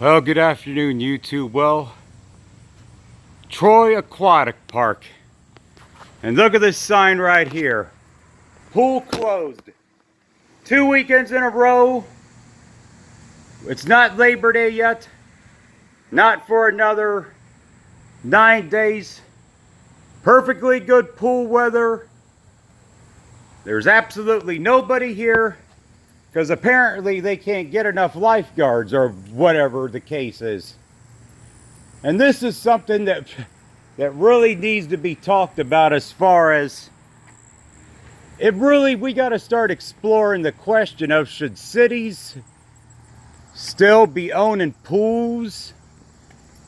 Well, good afternoon, YouTube. Well, Troy Aquatic Park. And look at this sign right here. Pool closed. 2 weekends in a row. It's not Labor Day yet. Not for another 9 days. Perfectly good pool weather. There's absolutely nobody here because apparently they can't get enough lifeguards or whatever the case is. And this is something that really needs to be talked about, as far as we got to start exploring the question of, should cities still be owning pools?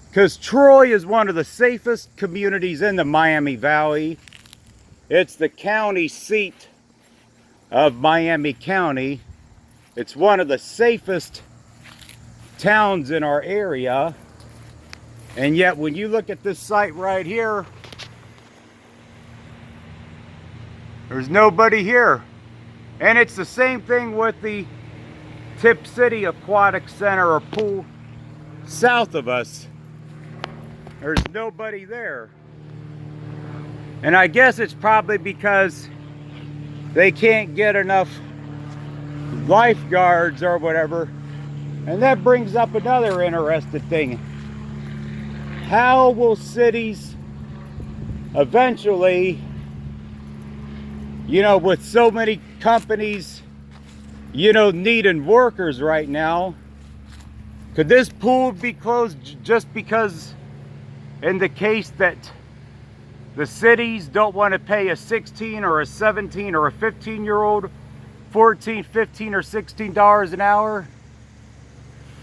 Because Troy is one of the safest communities in the Miami Valley. It's the county seat of Miami County. It's one of the safest towns in our area. And yet when you look at this site right here, there's nobody here. And it's the same thing with the Tip City Aquatic Center or pool south of us. There's nobody there. And I guess it's probably because they can't get enough lifeguards or whatever. And that brings up another interesting thing. How will cities eventually, with so many companies, needing workers right now, could this pool be closed just because, in the case that the cities don't want to pay a 16 or a 17 or a 15-year-old $14, $15, or $16 an hour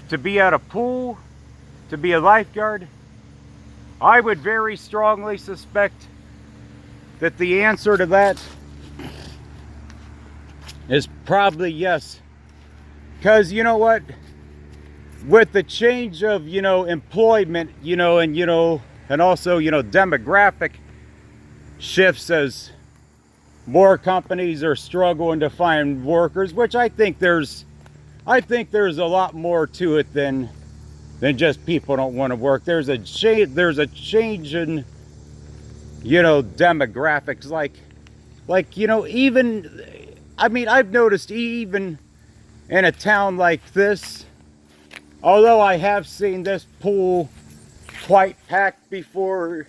to be at a pool, to be a lifeguard? I would very strongly suspect that the answer to that is probably yes. Because you know what? With the change of, employment, and also, demographic shifts, as more companies are struggling to find workers, which I think there's a lot more to it than just people don't want to work. There's a change in, demographics, I've noticed even in a town like this, although I have seen this pool quite packed before,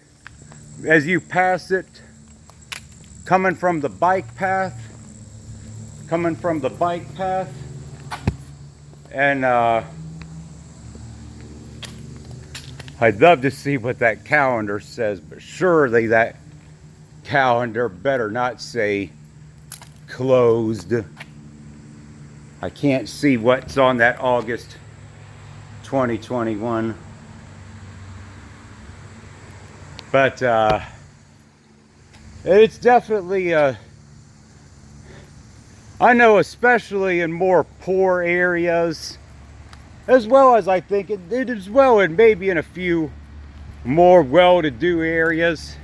as you pass it, coming from the bike path, and I'd love to see what that calendar says, but surely that calendar better not say closed. I can't see what's on that August 2021. But it's definitely, I know, especially in more poor areas, as well as I think it as well, and maybe in a few more well-to-do areas,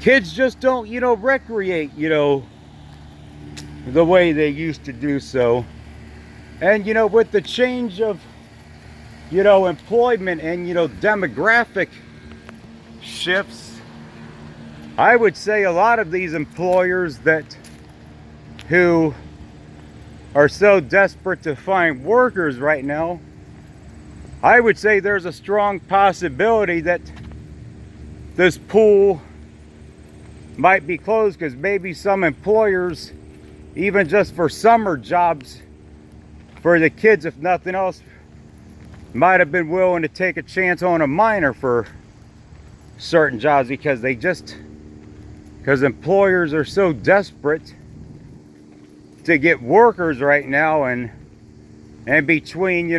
kids just don't, recreate, the way they used to do so. And, with the change of, employment and, demographic shifts, I would say a lot of these employers who are so desperate to find workers right now, I would say there's a strong possibility that this pool might be closed, because maybe some employers, even just for summer jobs for the kids, if nothing else, might have been willing to take a chance on a minor for certain jobs, because employers are so desperate to get workers right now, and between,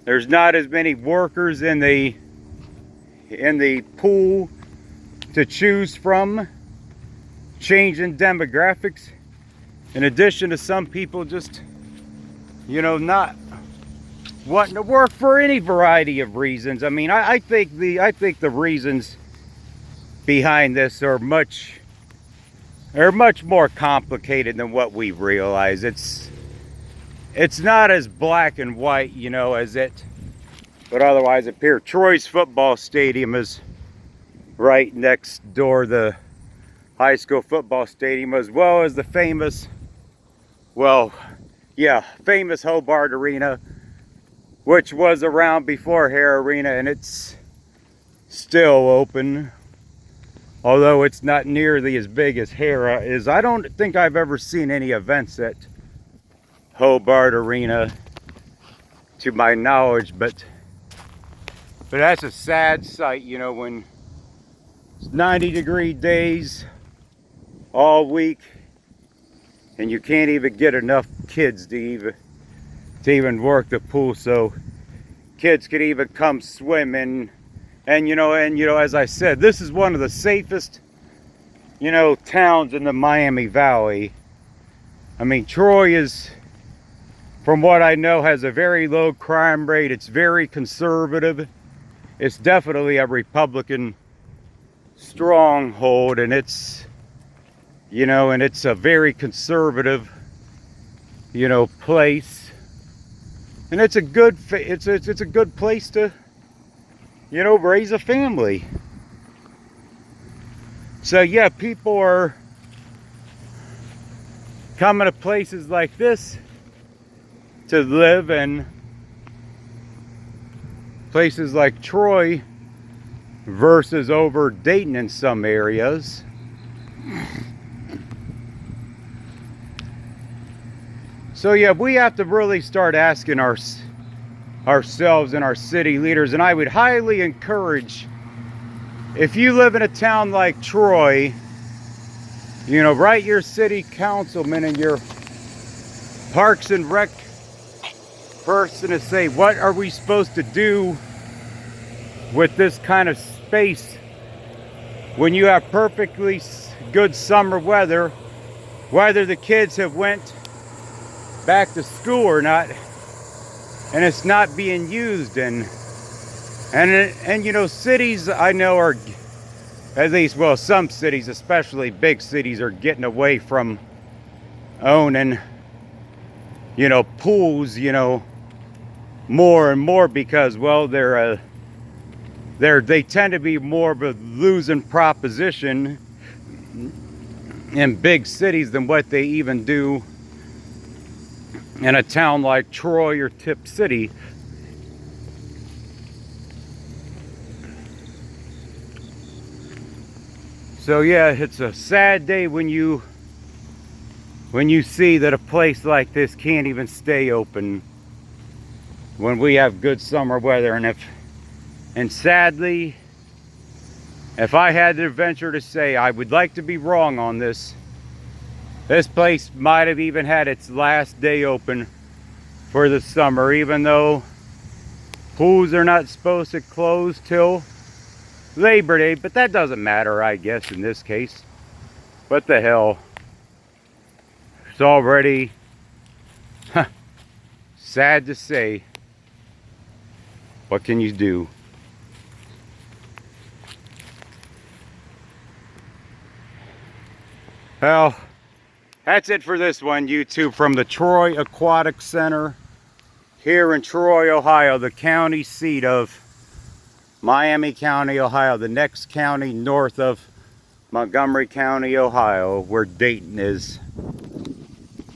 there's not as many workers in the pool to choose from, changing demographics, in addition to some people just, not wanting to work for any variety of reasons. I think the reasons behind this are much more complicated than what we realize. it's not as black and white, you know, as it would otherwise appear. Troy's football stadium is right next door, the high school football stadium, as well as the famous, well, yeah, famous Hobart Arena, which was around before Hare Arena, and it's still open, although it's not nearly as big as Hare is. I don't think I've ever seen any events at Hobart Arena, to my knowledge, but that's a sad sight, you know, when it's 90-degree days all week, and you can't even get enough kids to even work the pool, so kids could even come swimming. And you know, as I said, this is one of the safest, you know, towns in the Miami Valley. I mean, Troy is, from what I know, has a very low crime rate. It's very conservative. It's definitely a Republican stronghold, and it's, you know, and it's a very conservative, you know, place. And it's a good, it's a good place to, you know, raise a family. So yeah, people are coming to places like this to live, and places like Troy versus over Dayton in some areas. So yeah, we have to really start asking ourselves and our city leaders, and I would highly encourage, if you live in a town like Troy, you know, write your city councilman and your Parks and Rec person to say, what are we supposed to do with this kind of space when you have perfectly good summer weather, whether the kids have went back to school or not, and it's not being used. And you know, cities, I know, are, at least, well, some cities, especially big cities, are getting away from owning, you know, pools, you know, more and more, because, well, they tend to be more of a losing proposition in big cities than what they even do in a town like Troy or Tip City. So yeah, it's a sad day when you see that a place like this can't even stay open when we have good summer weather. And sadly, if I had to venture to say, I would like to be wrong on this, this place might have even had its last day open for the summer, even though pools are not supposed to close till Labor Day, but that doesn't matter, I guess, in this case. What the hell? It's already sad to say. What can you do? Well, that's it for this one, YouTube, from the Troy Aquatic Center here in Troy, Ohio, the county seat of Miami County, Ohio, the next county north of Montgomery County, Ohio, where Dayton is.